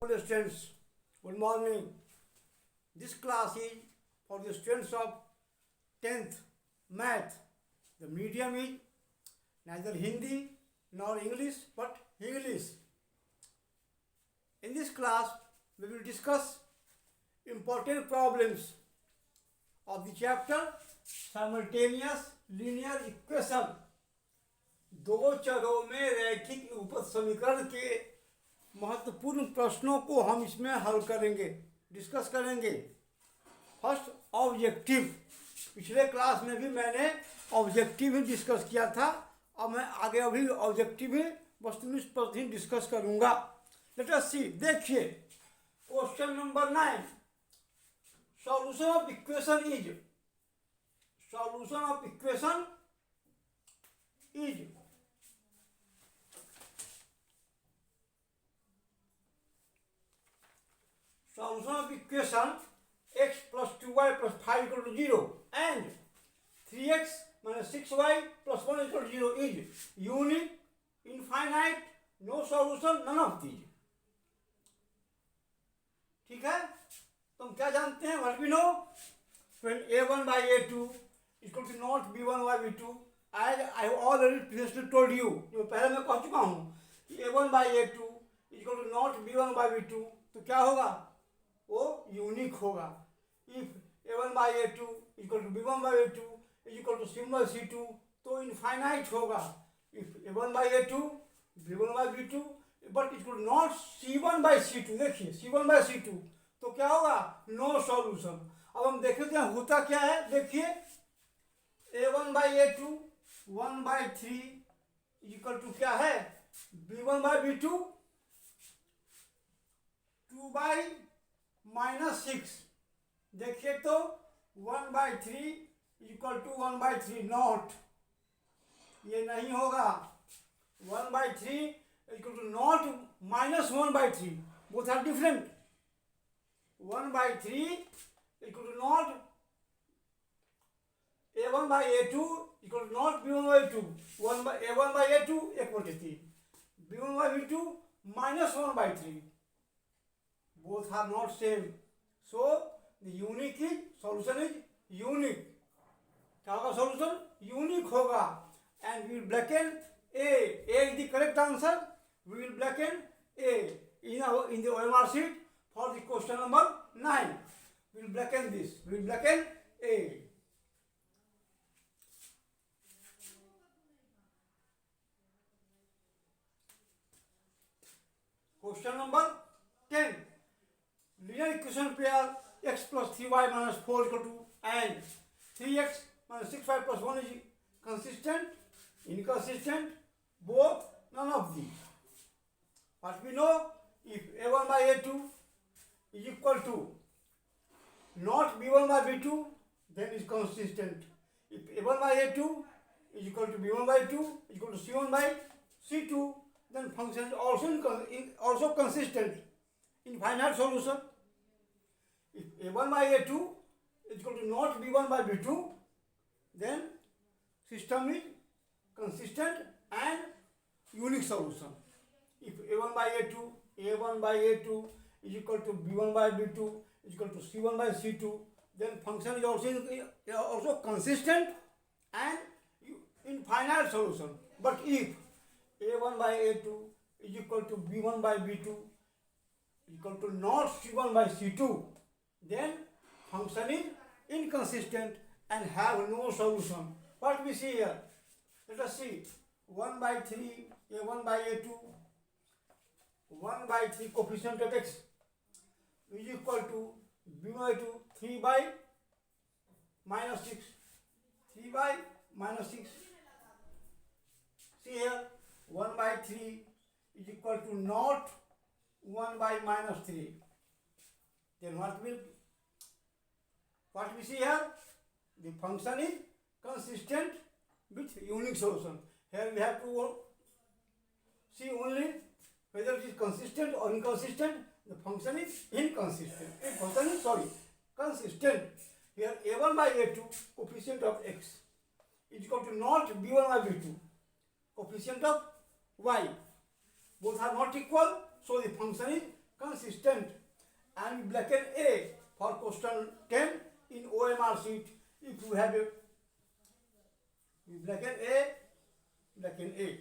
Hello students, good morning. This class is for the students of 10th Math. The medium is neither Hindi nor English but English. In this class, we will discuss important problems of the chapter Simultaneous Linear Equation. दो चरों में रैखिक उपज समीकरण के महत्वपूर्ण प्रश्नों को हम इसमें हल करेंगे, डिस्कस करेंगे। फर्स्ट ऑब्जेक्टिव, पिछले क्लास में भी मैंने ऑब्जेक्टिव ही डिस्कस किया था। अब मैं आगे अभी ऑब्जेक्टिव ही वस्तुनिष्ठ प्रश्न ही डिस्कस करूंगा। लेट अस सी, देखिए question number 9, solution of equation is, solution of equation is solution of equation x plus 2y plus 5 equal to 0 and 3x minus 6y plus 1 equal to 0 is unique, infinite, no solution, none of these. ठीक है, तो हम क्या जानते हैं? What we know? When a1 by a2 is equal to not b1 by b2, as I have already previously told you, जो पहले मैं कह चुका हूँ a1 by a2 is equal to not b1 by b2, तो क्या होगा? वो यूनिक होगा। If a1 by a2 equal to b1 by a2 is equal to c1 by c2, तो इनफाइनाइट होगा। If a1 by a2 b1 by b2 but equal to not c1 by c2, देखिए c1 by c2, तो क्या होगा? No solution. अब हम देखते हैं होता क्या है। देखिए a1 by a2 1 by 3 equal to क्या है? b1 by b2 2 by -6। देखिए तो 1 by 3 equal to 1 by 3 not, ये नहीं होगा। 1 by 3 equal to not -1 by 3, both are different. 1 by 3 equal to not a1 by a2 equal to not b1 by 2, a1 by a2 1/3, b1 by b2 -1 by 3, both are not same, so the unique is, solution is unique। क्या होगा? solution unique होगा। and we will blacken a is the correct answer। we will blacken a in the OMR sheet for the question number 9। we will blacken this, we will blacken a। question number 10, linear equation pair x plus 3y minus 4 equal to and 3x minus 6y plus 1 is consistent, inconsistent, both, none of these. What we know, if a1 by a2 is equal to not b1 by b2, then is consistent. If a1 by a2 is equal to b1 by 2 is equal to c1 by c2, then function is also consistent, infinite solution। If a1 by a2 is equal to not b1 by b2, then system is consistent and unique solution। If a1 by a2 is equal to b1 by b2 is equal to c1 by c2, then function is also consistent and infinite solution। But if a1 by a2 is equal to b1 by b2 equal to not c1 by c2, then function is inconsistent and have no solution। What we see here? Let us see 1 by 3 a1 by a2, 1 by 3 coefficient of x is equal to b1 by 2 3 by -6, 3 by -6। See here 1 by 3 is equal to not 1 by -3, then what we see here? The function is consistent with unique solution। Here we have to see only whether it is consistent or inconsistent. The function is inconsistent. The function is consistent। Here a1 by a2 coefficient of x is equal to not b1 by b2 coefficient of y, both are not equal, so the function is consistent, and blacken A for question 10 in OMR sheet. If you have a blacken A.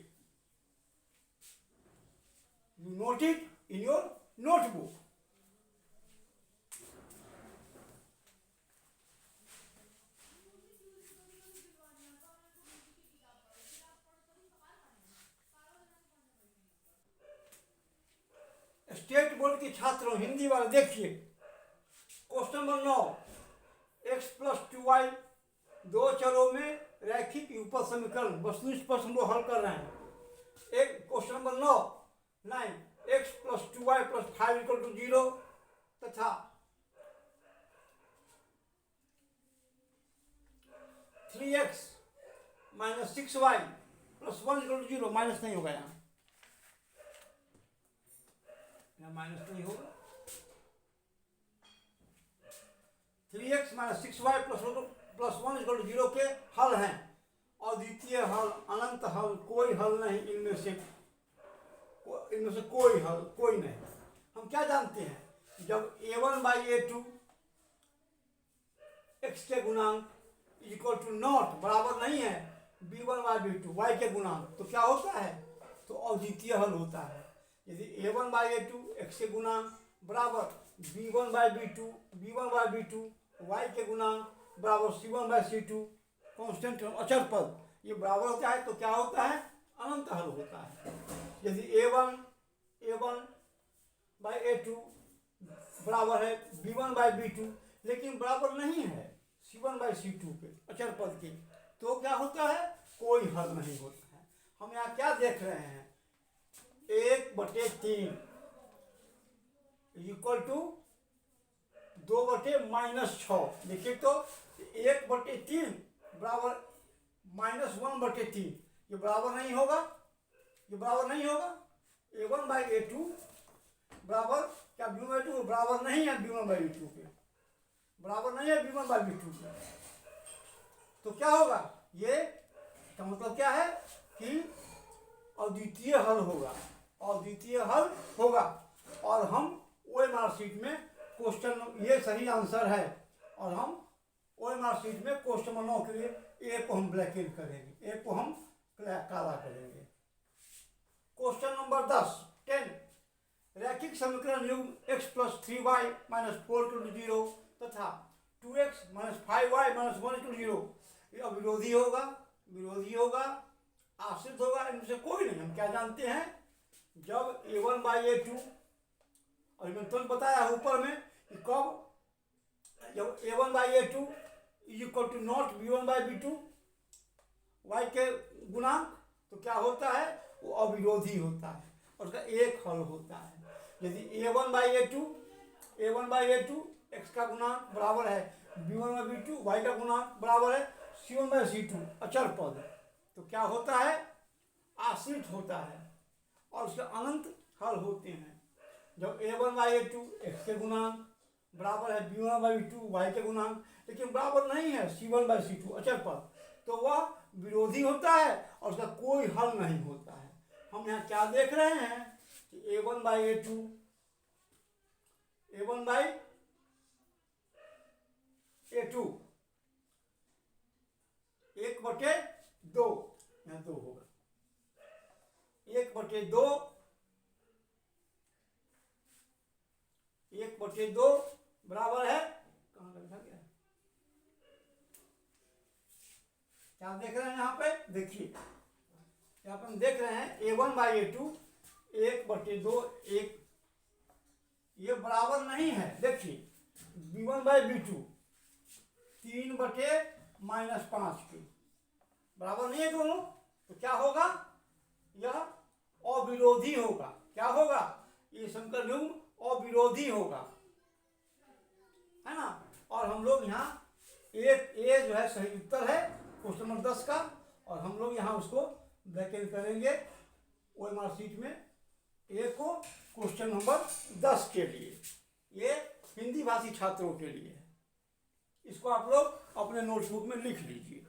You note it in your notebook. State board के छात्रों, हिंदी वाले देखिए, question number 9, x plus 2y दो चरों में रैखिक युगपत समीकरण वस्तुनिष्ठ हम लोग हल कर रहे हैं। एक question number 9 x plus 2y plus 5 equal to 0 तथा 3x minus 6y plus 1 equal to 0, minus नहीं होगा यहाँ माइनस नहीं होगा। 3x minus 6y plus 1 equal to 0 के हल हैं, और द्वितीय हल, अनंत हल, कोई हल नहीं, इनमें से कोई नहीं। हम क्या जानते हैं, जब a1 बाई a2 x के गुणांक इक्वल टू नॉट बराबर नहीं है b1 बाई b2 y के गुणांक, तो क्या होता है, तो अद्वितीय हल होता है। यदि a1 बाई a2 x के गुणांक बराबर b1 बाई b2 y के गुणांक बराबर c1 बाई c2 कांस्टेंट अचर पद, ये बराबर होता है तो क्या होता है, अनंत हल होता है। यदि a1 बाई a2 बराबर है b1 बाई b2 लेकिन बराबर नहीं है c1 बाई c2 के अचर पद के, तो क्या होता है, कोई हल नहीं होता है। हम यहाँ क्या देख रहे हैं, 1/3 इक्वल टू 2/-6। देखिए तो 1/3 बराबर -1/3, ये बराबर नहीं होगा, a1 बाई a2 बराबर क्या b1 बाई b2 बराबर नहीं है b1 बाई b2 के, बराबर नहीं है b1 बाई b2 के, तो क्या होगा, ये का मतलब क्या है कि अद्वितीय हल होगा, और हम OMR शीट में क्वेश्चन, ये सही आंसर है, और हम OMR शीट में क्वेश्चन नंबर 9 के लिए ए को हम ब्लैक इन करेंगे, ए को हम काला करेंगे। क्वेश्चन नंबर 10 रैखिक समीकरण युग्म x plus 3y minus 4 to 0 तथा 2x minus 5y minus 1 to 0, ये विरोधी होगा, आश्रित होगा, इनमें से कोई नहीं। हम क्या जानते हैं, जब a1 बाई a2, और मैंने तुरंत बताया ऊपर में कि कब, जब a1 by a2 equal to not b1 by b2 y के गुणांक, तो क्या होता है, वो अविरोधी होता है और उसका एक हल होता है। यदि a1 बाई a2 x का गुणांक बराबर है b1 बाई b2 y का गुणांक बराबर है c1 बाई c2 अचर पद, तो क्या होता है, आश्रित होता है, और उसके अनंत हल होते हैं। जब a1 बाई a2 x के गुणांक बराबर है b1 बाई b2 y के गुणांक, लेकिन बराबर नहीं है c1 बाई c2 अचर पद, तो वह विरोधी होता है और उसका कोई हल नहीं होता है। हम यहाँ क्या देख रहे हैं कि a1 बाई a2 1/2, यहाँ 2 होगा, 1/2 बराबर है, कहाँ लिखा गया, क्या देख रहे हैं यहाँ पे, देखिए यहाँ पर हम देख रहे हैं a1 बाई a2 1/2, ये बराबर नहीं है। देखिए b1 बाई b2 3/-5 के बराबर नहीं है दोनों, तो क्या होगा, यह अविरोधी होगा। क्या होगा, ये समीकरण युग्म अविरोधी होगा, है ना। और हम लोग यहाँ एक ए जो है सही उत्तर है क्वेश्चन नंबर 10 का, और हम लोग यहाँ उसको ब्लैक इन करेंगे OMR शीट में ए को क्वेश्चन नंबर 10 के लिए। ये हिंदी भाषी छात्रों के लिए है, इसको आप लोग अपने नोटबुक में लिख लीजिए।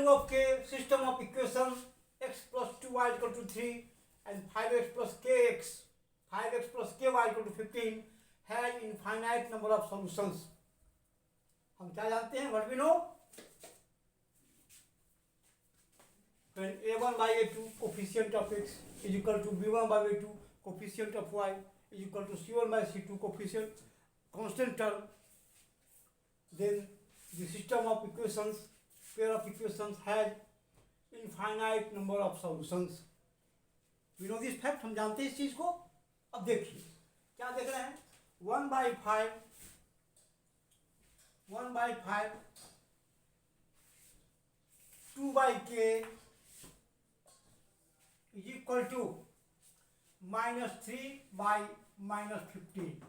value of k, system of equation x plus 2y equal to 3 and 5x plus kx, 5x plus ky equal to 15 has infinite number of solutions. हम क्या जानते हैं? What we know? When a1 by a2 coefficient of x is equal to b1 by b2 coefficient of y is equal to c1 by c2 coefficient constant term, then the system of equations, pair of equations has infinite number of solutions. We know this fact, हम जानते हैं इस चीज को. अब देखिए क्या देख रहे हैं? 1 by 5 2 by k is equal to minus 3 by minus 15.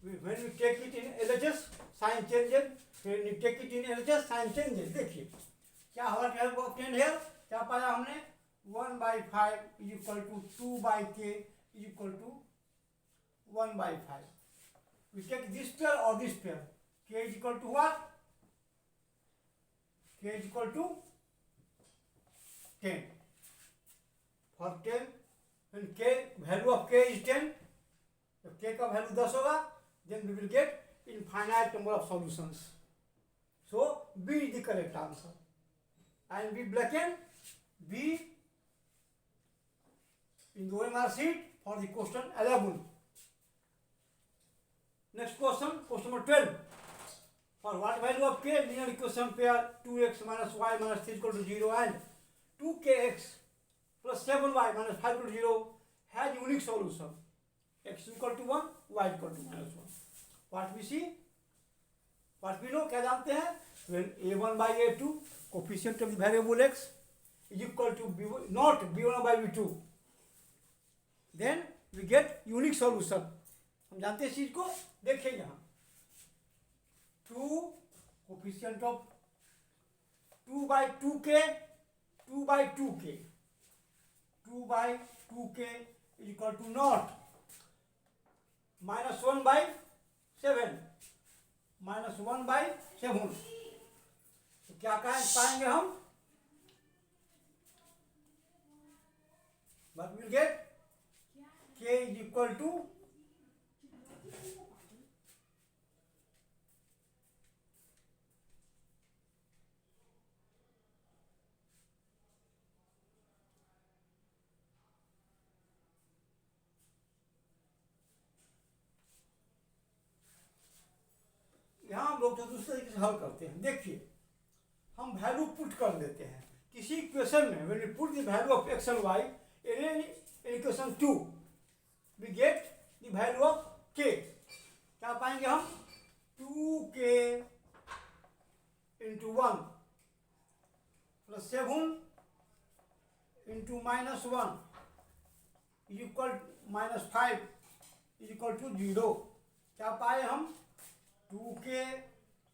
When we take it in LHS, sign changes. When we take it in LHS, sign changes. देखिए क्या हमारे हेल्प ऑप्टेन है? क्या पाया हमने? 1 by 5 is equal to 2 by k is equal to 1 by 5. We take this pair or this pair. K is equal to what? K is equal to 10. For 10, when k, value of k is 10, if k का value 10 होगा, then we will get infinite number of solutions. So B is the correct answer. And we blacken B in the OMR sheet for the question 11. Next question, question number 12. For what value of k, linear equation pair 2x minus y minus 3 equal to 0 and 2kx plus 7y minus 5 equal to 0 has unique solution. X equal to 1, y equal to minus 1. What we see? What we know? क्या जानते हैं? When a1 by a2 coefficient of the variable x is equal to b1, not b1 by b2, then we get unique solution. हम जानते हैं इस चीज को. देखिए यहाँ 2 coefficient of 2 by 2k 2 by 2k 2 by 2k is equal to not minus 1 by 7 minus 1 by 7. तो क्या पाएंगे हम? What we will get? K is equal to यहाँ हम लोग तो दूसरे तरीके से हल करते हैं. देखिए हम वैल्यू पुट कर देते हैं किसी इक्वेशन में. When we put the value of x and y in equation 2 we get the value of k. क्या पाएंगे हम? 2k into 1 plus 7 into minus 1 is equal minus 5 is equal to 0. क्या पाए हम? 2k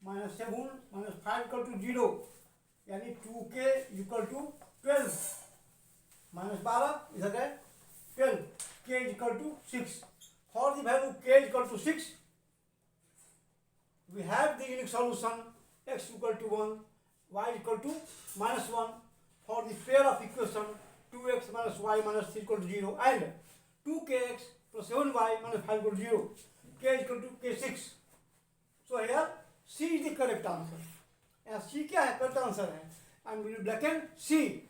minus 7 minus 5 equal to 0, यानी 2k equal to 12 minus 12 इधर है 12, k is equal to 6. For the value k is equal to 6, we have the unique solution x equal to 1, y equal to minus 1 for the pair of equation 2x minus y minus 3 equal to 0 and 2kx plus 7y minus 5 equal to 0, k equal to k6. So here C is the correct answer. यहाँ C क्या है? correct answer है. And we will blacken C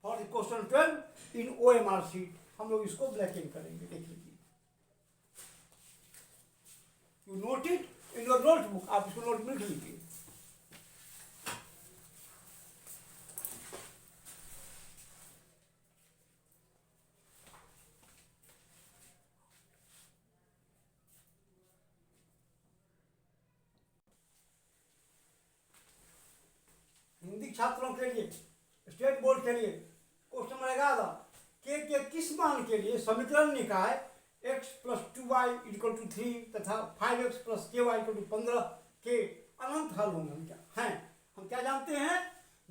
for the question 12 in OMR sheet. हम लोग इसको blacken करेंगे. देख लीजिए. You note it in your notebook. आप इसको नोट में लिख लीजिए. हिंदी छात्रों के लिए, स्टेट बोर्ड के लिए क्वेश्चन नंबर 11, के किस मान के लिए समीकरण निकाय x plus 2y equal to 3 तथा 5x plus ky equal to 15 के अनंत हल होंगे? हम क्या हैं? हम क्या जानते हैं?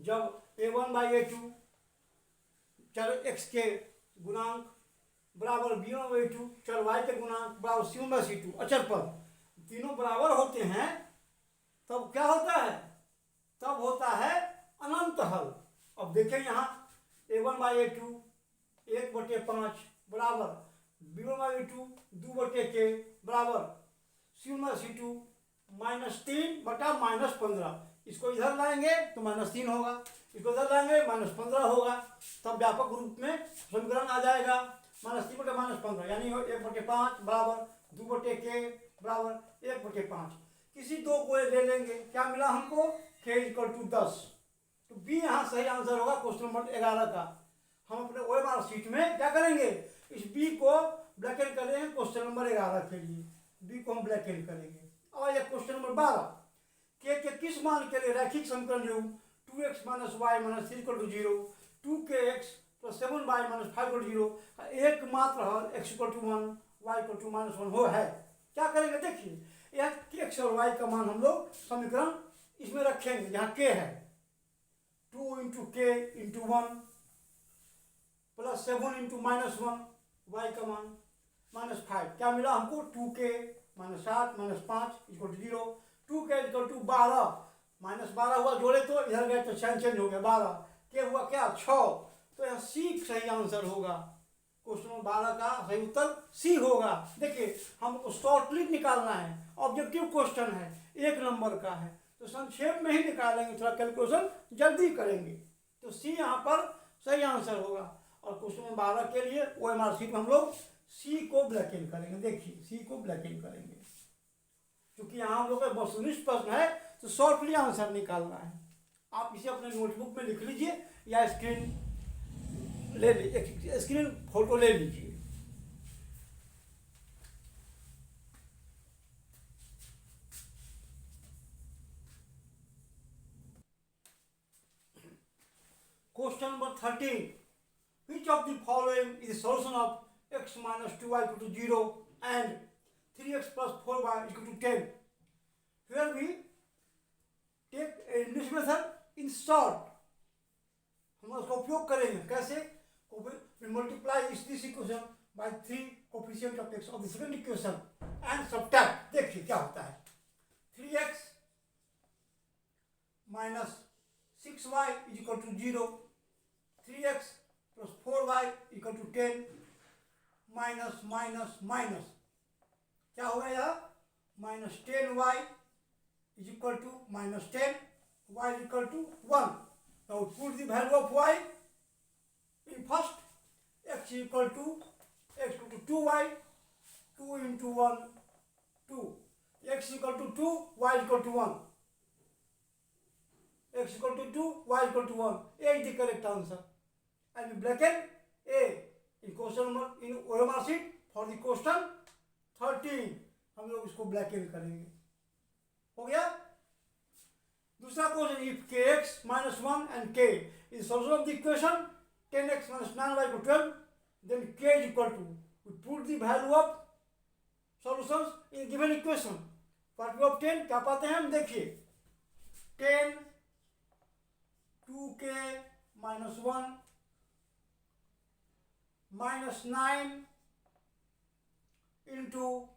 जब a1 बाई a2 चर x के गुणांक बराबर b1 बाई a2 चर y के गुणांक बराबर c1 बाई c2 अचर पद तीनों बराबर होते हैं, तब क्या होता है? तब होता है अनंत हल। अब देखें यहाँ a1/a2 1/5 बराबर b1/b2 2/k बराबर c1/c2 -3/-15। इसको इधर लाएंगे तो -3 होगा, इसको इधर लाएंगे -15 होगा, तब व्यापक रूप में समीकरण आ जाएगा -3/-15 यानी 1/5 बराबर 2/k बराबर 1/5। किसी दो को ले लेंगे, क्या मिला हमको k = 10। तो बी यहाँ सही आंसर होगा क्वेश्चन नंबर 11 का। हम अपने OMR शीट में क्या करेंगे, इस बी को ब्लैक एंड करेंगे क्वेश्चन नंबर 11 के लिए, बी को हम ब्लैक एंड करेंगे। और ये क्वेश्चन नंबर 12, के किस मान के लिए रैखिक समीकरण योग 2x - y - 3 = 0 2kx + 7y - 5 = 0 का एकमात्र हल x = 1 y = -1 हो है। क्या करेंगे देखिए, यह x और y का मान हम लोग समीकरण इसमें रखेंगे जहाँ k है 2 × k × 1 + 7 × -1 y का मान -5। क्या मिला हमको 2k - 7 - 5 = 0 2k = 12 -12 हुआ, जोड़े तो इधर गए तो चेंज हो गया 12 के हुआ क्या 6। तो यह सी सही आंसर होगा। क्वेश्चन नंबर 12 का सही उत्तर सी होगा। देखिए हमको शॉर्टली निकालना है, ऑब्जेक्टिव क्वेश्चन है, 1 नंबर का है, तो संक्षेप में ही निकालेंगे, थोड़ा कैलकुलेशन जल्दी करेंगे। तो सी यहाँ पर सही आंसर होगा। और क्वेश्चन नंबर 12 के लिए OMR शीट में हम लोग सी को ब्लैक इन करेंगे। देखिए सी को ब्लैक इन करेंगे, क्योंकि यहाँ हम लोग का वस्तुनिष्ठ प्रश्न है तो शॉर्टली आंसर निकालना है। आप इसे अपने नोटबुक में लिख लीजिए या स्क्रीन फोटो ले लीजिए। Question number 13, which of the following is the solution of x - 2y = 0 and 3x + 4y = 10? Here we take this method in short। हम उसका उपयोग करेंगे कैसे, we multiply this equation by 3 coefficient of x of the second equation and subtract। देखिए क्या होता है, 3x - 6y = 0 3x + 4y = 10 minus minus minus क्या होगा यह -10y = -10 y = 1। Now put the value of y in first, x = 2y 2 × 1 2 x = 2 y = 1 x = 2 y = 1। A is the correct answer and we bracket A in question number in OMR sheet for the question 13। हम लोग इसको black इन करेंगे, हो गया। दूसरा question, if kx - 1 and k is solution of the equation 10x - 9y = 12, then k is equal to, we put the value of solutions in given equation। what we obtain, क्या पाते हैं हम, देखिए 10 2k - 1 -9 इंटू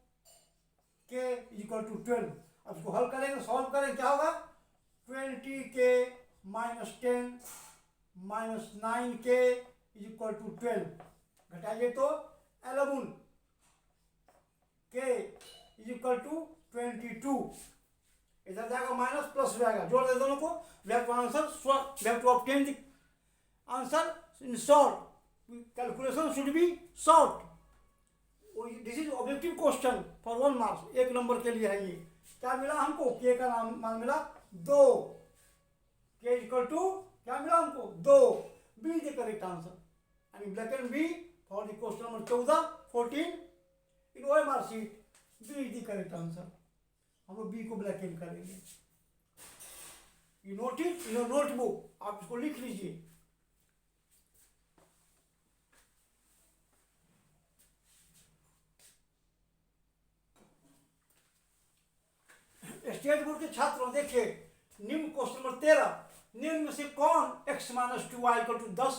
k = 12। अब इसको हल करेंगे, solve करेंगे, क्या होगा 20k - 10 -9k = 12। घटाइए तो 11 k = 22। इधर जाएगा माइनस प्लस जाएगा, जोड़ दे दोनों को। we have to obtain the answer in short, calculation should be short। This is objective question for 1 marks, 1 number के लिए है ये। क्या मिला हमको, के का मान मिला 2, के = क्या मिला हमको 2। B is the correct answer and blacken B for the question number 14 14 in OMR sheet, B is the correct answer. हम लोग बी को ब्लैक एंड करेंगे। You note it in your notebook, आप इसको लिख लीजिए। स्टेट बोर्ड के छात्रों देखिए, निम्न क्वेश्चन नंबर 13, निम्न में से कौन x - 2y = 10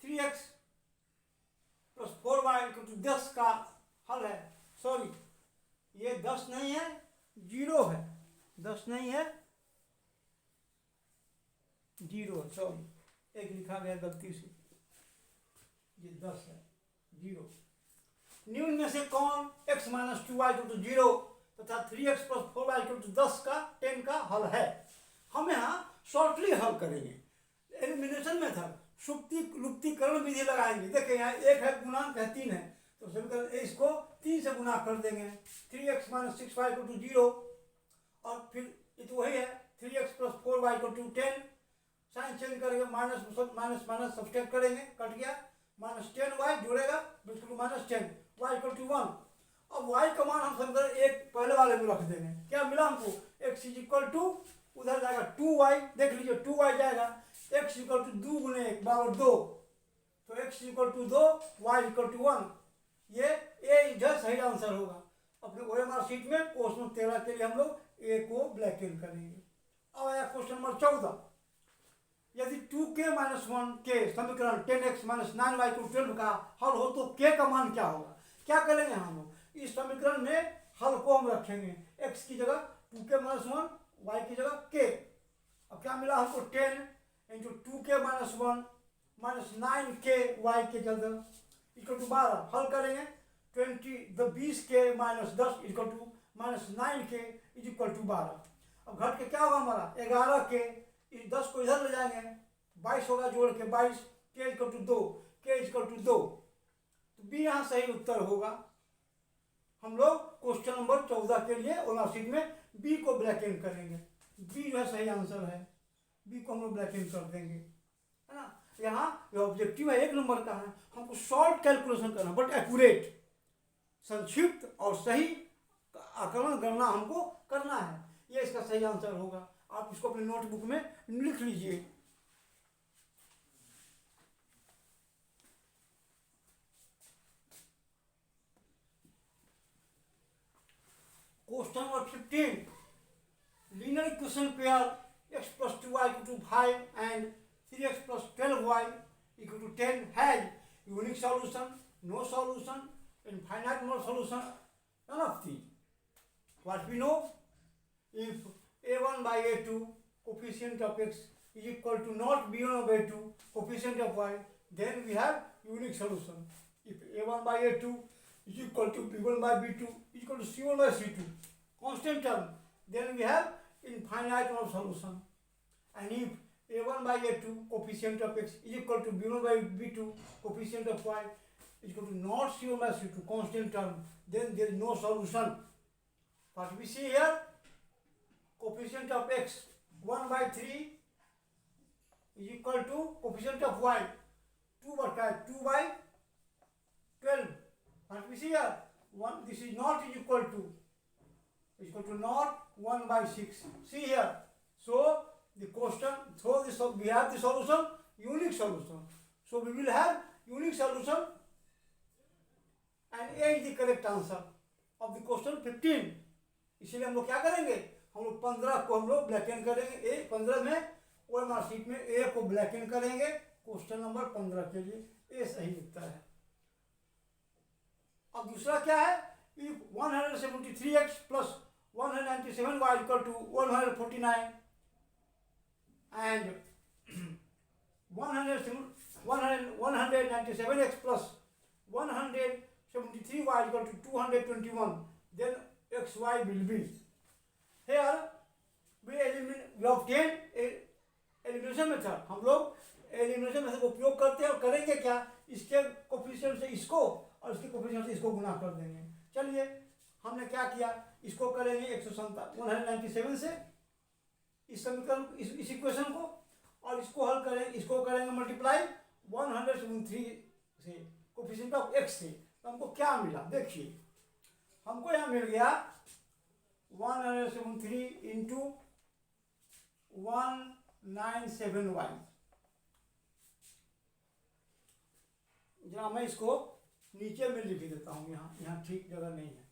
3x + 4y = 10 का हल है। सॉरी ये 10 नहीं है, 0 है, 10 नहीं है, जीरो, सॉरी एक लिखा गया गलती से, ये 10 है, जीरो। निम्न में से कौन x minus two y two zero तथा 3x प्लस 4y टू 10 का 10 का हल है? हम यहाँ शॉर्टली हल करेंगे, एलिमिनेशन मेथड, लुप्तीकरण विधि लगाएंगे। देखिए यहाँ एक है, गुणांक है 3 है, तो समीकरण इसको 3 से गुना कर देंगे। 3x minus 6y to zero, और फिर ये तो वही है 3x plus 4y to 10, sign change करेंगे, माइनस माइनस माइनस सब्सट्रैक्ट करेंगे, कट गया, माइनस 10y जुड़ेगा बिल्कुल माइनस 10, y इक्वल टू 1। अब y का मान हम समीकरण एक पहले वाले में रख देंगे। क्या मिला हमको? x इज इक्वल टू, उधर जाएगा 2y, देख लीजिए 2y जाएगा, x इक्वल टू 2 गुने 1 बराबर 2, तो x equal to 2, y equal to 1। ये ए इधर सही आंसर होगा। अपने OMR शीट में क्वेश्चन 13 के लिए हम लोग ए को ब्लैक इन करेंगे। अब आया क्वेश्चन नंबर 14। यदि 2k माइनस 1 के समीकरण 10x माइनस 9y टू 12 का हल हो तो k का मान क्या होगा? क्या करेंगे हम लोग? इस समीकरण में हल को हम रखेंगे, x की जगह 2k माइनस 1, y की जगह k। अब क्या मिला हमको? 10 into 2k minus 1 minus 9k y के जगह इक्वल टू 12। हल करेंगे 20k minus 10 equal to minus 9k is equal to 12। अब घट के क्या होगा हमारा? 11k, इस 10 को इधर ले जाएंगे, 22 होगा जोड़ के 22, k equal to 2, k equal to 2, तो बी यहाँ सही उत्तर होगा। हम लोग क्वेश्चन नंबर 14 के लिए ओनर शीट में बी को ब्लैक इन करेंगे, बी जो है सही आंसर है, बी को हम लोग ब्लैक इन कर देंगे, है ना। यहाँ ऑब्जेक्टिव है 1 नंबर का है, हमको शॉर्ट कैलकुलेशन करना बट एक्यूरेट, संक्षिप्त और सही आकलन गणना हमको करना है, ये इसका सही आंसर होगा। आप इसको अपनी नोटबुक में लिख लीजिए। Question number 15, linear equation pair x plus 2y equal to 5 and 3x plus 12y equal to 10 has unique solution, no solution, infinite more solution, none of these. What we know, if a1 by a2 coefficient of x is equal to not b1 by a2 coefficient of y, then we have unique solution. If a1 by a2 is equal to b1 by b2 is equal to c1 by c2, constant term, then we have infinite number of solution. And if a1 by a2 coefficient of x is equal to b1 by b2 coefficient of y is equal to not c1 by c2 constant term, then there is no solution. What we see here, coefficient of x 1 by 3 is equal to coefficient of y 2 by 12. What we see here, 1, this is not is equal to not 1 by 6. See here, so the question, so this, we have the solution, unique solution. So we will have unique solution, and A is the correct answer of the question 15. इसीलिए हम लोग क्या करेंगे, हम लोग 15 को हम लोग ब्लैक इन करेंगे, ए 15 में OMR शीट में ए को ब्लैक इन करेंगे क्वेश्चन नंबर 15 के लिए, ए सही उत्तर है। अब दूसरा क्या है, if 173x plus 197y equal to 149 and 197x plus 173y equal to 221, then xy will be. Here we obtain elimination method, हम लोग एलिमिनेशन मेथड का उपयोग करते हैं और करेंगे क्या, इसके कोफिशिएंट से इसको और इसके कोफिशिएंट से इसको गुना कर देंगे। चलिए हमने क्या किया, इसको करेंगे 197 से इस समीकरण इस इक्वेशन को, और इसको हल करेंगे, इसको करेंगे मल्टीप्लाई 173 से कोफिशिएंट ऑफ x से, तो हमको क्या मिला, देखिए हमको यहाँ मिल गया 173 इंटू 197y। जरा मैं इसको नीचे में लिख देता हूँ, यहाँ ठीक जगह नहीं है।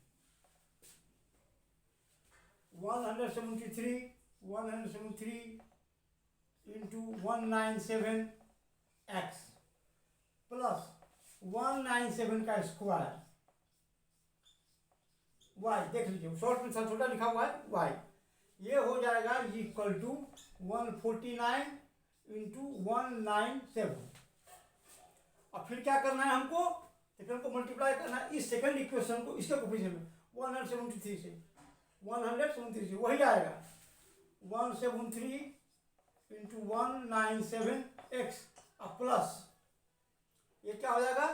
173 इंटू 197x प्लस 197 का स्क्वायर y, देख लीजिए शॉर्ट में छोटा लिखा हुआ है y, ये हो जाएगा इक्वल टू 149 इंटू 197। और फिर क्या करना है हमको, तो फिर हमको मल्टीप्लाई करना है इस सेकंड इक्वेशन को इसके कोफिशिएंट में 173 से, 173 से वही आएगा 173 इंटू 197x और प्लस ये क्या हो जाएगा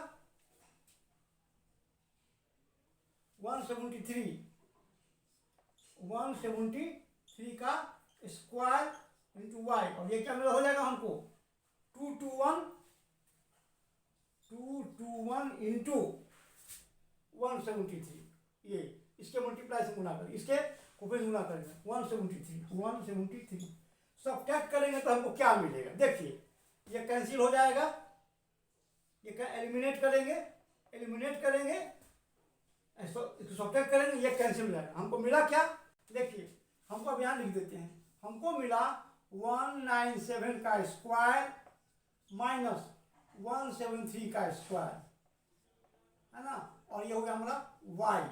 173 का स्क्वायर इंटू वाई, और ये क्या मिला हो जाएगा हमको 221 इंटू 173, ये इसके मल्टीप्लाई से गुना करें, इसके कोफिशिएंट गुना करेंगे 173 सब्ट्रैक्ट करेंगे तो हमको क्या मिलेगा, देखिए ये कैंसिल हो जाएगा, ये क्या एलिमिनेट करेंगे इसको सब्ट्रैक्ट करेंगे, ये कैंसिल हो जाएगा। हमको मिला क्या, देखिए हमको अब यहाँ लिख देते हैं, हमको मिला 197 का स्क्वायर माइनस 173 का स्क्वायर, है ना, और ये हो गया हमारा y,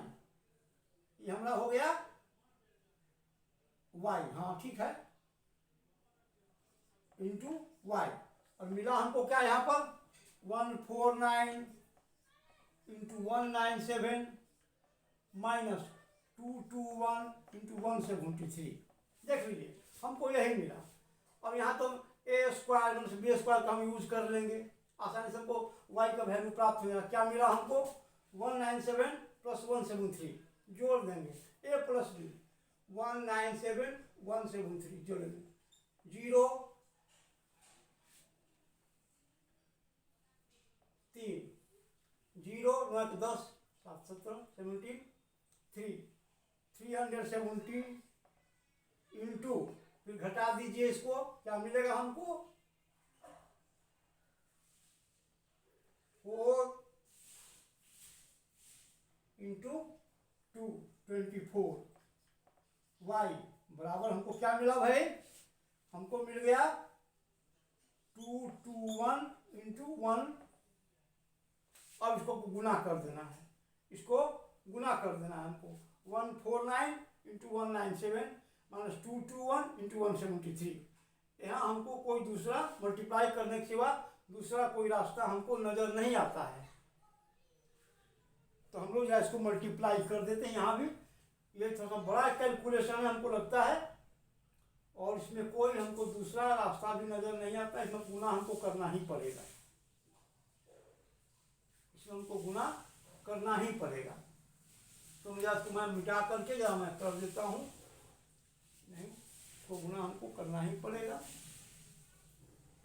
ये हमारा हो गया y, हाँ ठीक है, इंटू y, और मिला हमको क्या यहाँ पर 149 इंटू 197 माइनस 221 इंटू 173, देख लीजिए हमको यही मिला। अब यहाँ तो ए स्क्वायर मतलब बी स्क्वायर का हम यूज कर लेंगे, आसानी से हमको y का वैल्यू प्राप्त हो जाएगा। क्या मिला हमको 197 प्लस 173 जोड़ देंगे, a प्लस बी 197 173 जोड़ेंगे 0 3 0 9 10 7 17 73 370 इंटू फिर घटा दीजिए इसको, क्या मिलेगा हमको 4 इंटू 2 24 y बराबर हमको क्या मिला भाई, हमको मिल गया 221 इंटू 1, अब इसको गुना कर देना है, इसको गुना कर देना है हमको 149 इंटू 197 माइनस 221 इंटू 173। यहाँ हमको कोई दूसरा मल्टीप्लाई करने के सिवा दूसरा कोई रास्ता हमको नज़र नहीं आता है, तो हम लोग इसको मल्टीप्लाई कर देते हैं। यहाँ भी ये थोड़ा बड़ा कैलकुलेशन हमको लगता है, और इसमें कोई हमको दूसरा रास्ता भी नज़र नहीं आता, इसमें गुना हमको करना ही पड़ेगा, इसमें हमको गुना करना ही पड़ेगा। तो मुझे इसको मैं मिटा करके जरा मैं कर देता हूँ, नहीं तो गुना हमको करना ही पड़ेगा,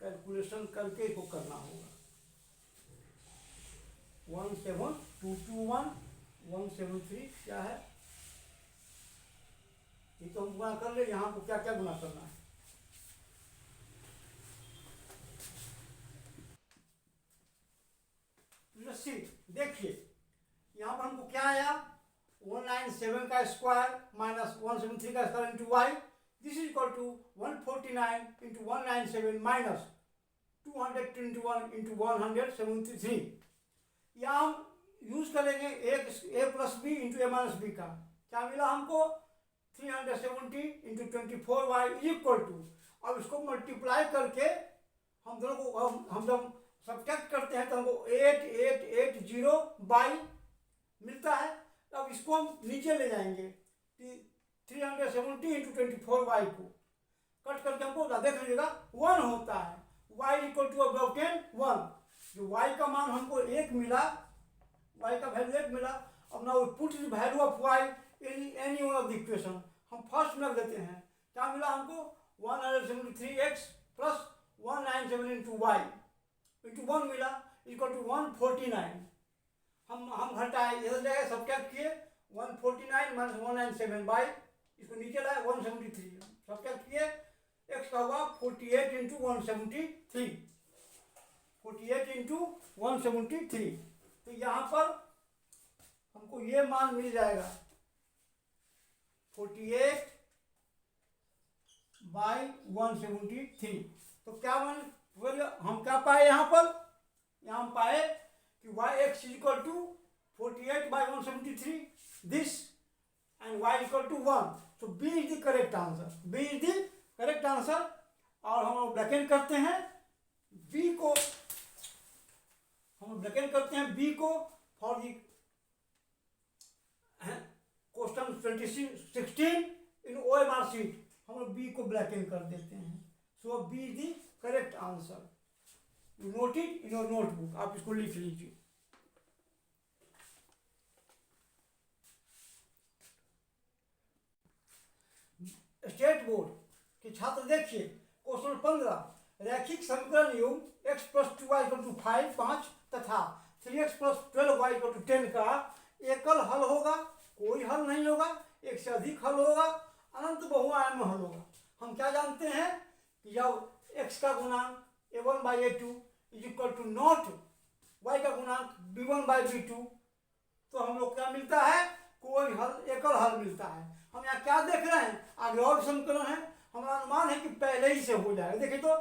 कैलकुलेशन करके इसको करना होगा। 17221 173 क्या है, ये तो हम गुना कर ले, यहाँ को क्या क्या गुना करना है, देखिए यहाँ पर हमको क्या आया 197 का स्क्वायर माइनस 173 का square into y, this is equal to 149 into 197 minus 221 into 173। यहाँ हम यूज करेंगे a plus b into a minus b का, क्या मिला हमको 370 into 24 y is equal to, अब इसको मल्टीप्लाई करके हम दोनों को हम जब सब्ट्रैक्ट करते हैं तो हमको 8880 बाई मिलता है। अब इसको हम नीचे ले जाएंगे 370 इंटू 24 वाई को कट करके हमको देख लीजिएगा 1 होता है, y इक्वल टू अब 1, जो y का मान हमको 1 मिला, y का वैल्यू 1 मिला। अब now put the value of y in any one of the equation, हम फर्स्ट में रख देते हैं, क्या मिला हमको 173x plus 197 into Y into 1 मिला इक्वल टू 149। हम घटाए इधर जाएगा सब्ट्रैक्ट किए 149 माइनस 197 बाई इसको नीचे लाए 173 सब्ट्रैक्ट किए, x का हुआ 48 इंटू 173 48 इंटू 173। तो यहाँ पर हमको ये मान मिल जाएगा 48 बाई 173। तो क्या मान हम क्या पाए यहाँ पर, यहाँ हम पाए कि y(x) is equal to 48 by 173 this and y equal to 1. So B is the correct answer. B is the correct answer और हम लोग ब्लैक एंड करते हैं बी को, हम ब्लैक एंड करते हैं बी को for the question 2016 in OMR sheet, हम लोग बी को ब्लैक एंड कर देते हैं। So B is the correct answer. You note it in your notebook, आप इसको लिख लीजिए। स्टेट बोर्ड के छात्र देखिए क्वेश्चन 15, रैखिक समीकरण युग्म x + 2y = 5 5 तथा 3x + 12y = 10 का एकल हल होगा, कोई हल नहीं होगा, एक से अधिक हल होगा, अनंत बहुआयामी हल होगा। हम क्या जानते हैं कि जब x का गुणांक a1/a2 = नॉट y का गुणांक b1/b2, तो हम लोग क्या मिलता है, कोई हल, एकल हल मिलता है। हम यहाँ क्या देख रहे हैं, आगे और समीकरण है, हमारा अनुमान है कि पहले ही से हो जाएगा। देखिए तो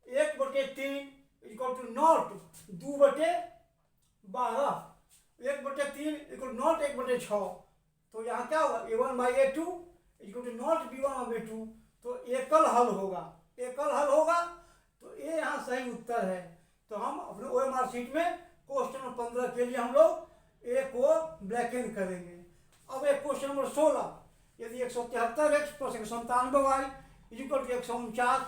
1/3 = नॉट 2/12, 1/3 = नॉट 1/6, तो यहाँ क्या होगा a1/a2 = नॉट b1/b2, तो एकल हल होगा, एकल हल होगा, तो ये यहाँ सही उत्तर है। तो हम अपने OMR शीट में क्वेश्चन नंबर 15 के लिए हम लोग ए को ब्लैक एंड करेंगे। अब एक क्वेश्चन नंबर 16, यदि 173x + 197y = 149,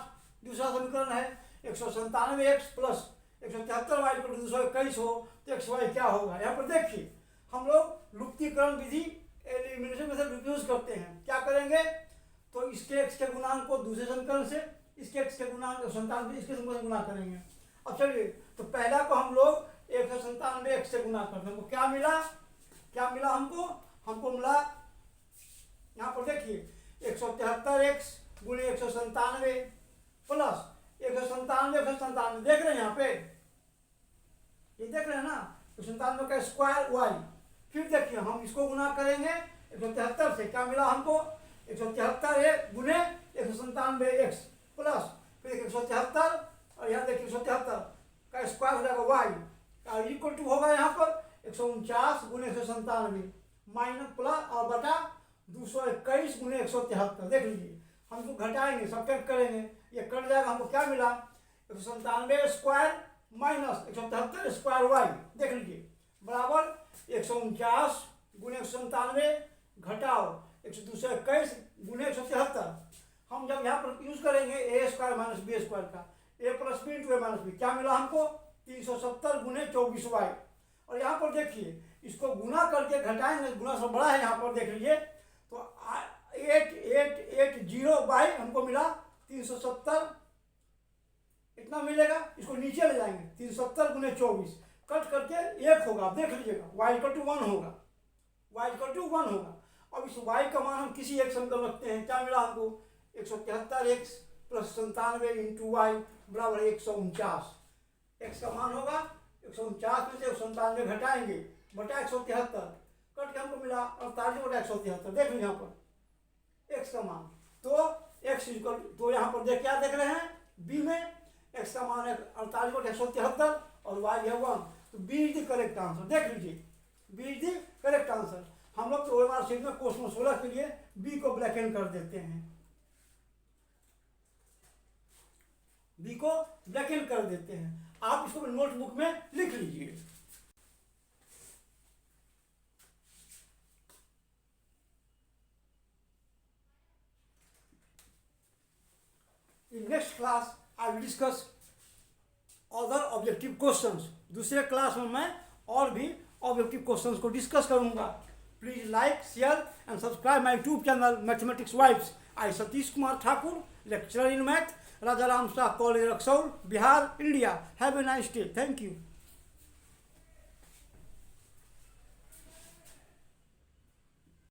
दूसरा समीकरण है 197x + 173y = 221 हो, तो xy क्या होगा। यहाँ पर देखिए हम लोग लुप्तीकरण विधि, एलिमिनेशन मेथड यूज करते हैं। क्या करेंगे, तो इसके x के गुणांक को दूसरे समीकरण से, इसके x के गुणांक 197 इसके समीकरण से गुणा करेंगे। अब चलिए, तो पहला को हम लोग 197x से गुणा करते हैं, हमको क्या मिला, क्या मिला हमको मिला, यहाँ पर देखिए 173x × 197 प्लस 197 देख रहे हैं यहाँ पे, ये देख रहे हैं ना, 197 का स्क्वायर y। फिर देखिए हम इसको गुना करेंगे 173 से, क्या मिला हमको 173 × 197x प्लस फिर 173, और यहाँ देखिए 173 का स्क्वायर हो जाएगा y का इक्वल टू होगा यहाँ पर 149 × 197 माइनस प्लस और बटा 221 × 173। देख लीजिए हम इसको घटाएंगे, सब्ट्रैक्ट करेंगे, ये कट जाएगा, हमको क्या मिला 197 स्क्वायर माइनस 173 स्क्वायर y, देख लीजिए बराबर 149 × 197 घटाओ 221 × 173। हम जब यहाँ पर यूज करेंगे a² - b² का, a + b × a - b, क्या मिला हमको 370 × 24y। और यहाँ पर देखिए इसको गुना करके घटाएंगे, गुना से बड़ा है यहाँ पर देख लीजिए, तो 8880 हमको मिला 370, इतना मिलेगा। इसको नीचे ले जाएंगे 370 × 24 कट करके 1 होगा, देख लीजिएगा y = 1 होगा, y = 1 होगा। अब इस y का मान हम किसी एक समीकरण रखते हैं, क्या मिला हमको 173x + 97 × y बराबर 149। x का मान होगा 149 में से 197 घटाएंगे बटा 173, कट के हमको मिला 48/173। देख लीजिए यहाँ पर x का मान, तो x तो यहाँ पर देख क्या देख रहे हैं, b में x का मान है 48/173 और y है 1, तो b is the correct answer. देख लीजिए b is the correct answer. हम लोग तो OMR शीट में क्वेश्चन 16 के लिए b को ब्लैक एंड कर देते हैं, b को ब्लैक एंड कर देते हैं। आप इसको नोटबुक में लिख लीजिए। In next class I will discuss other objective questions। दूसरे क्लास में मैं और भी ऑब्जेक्टिव क्वेश्चंस को डिस्कस करूंगा। Please like, share and subscribe my YouTube channel mathematics vibes. I Satish Kumar Thakur, lecturer in math, Raja Ram Shah college Raxaul, Bihar, India. Have a nice day. Thank you.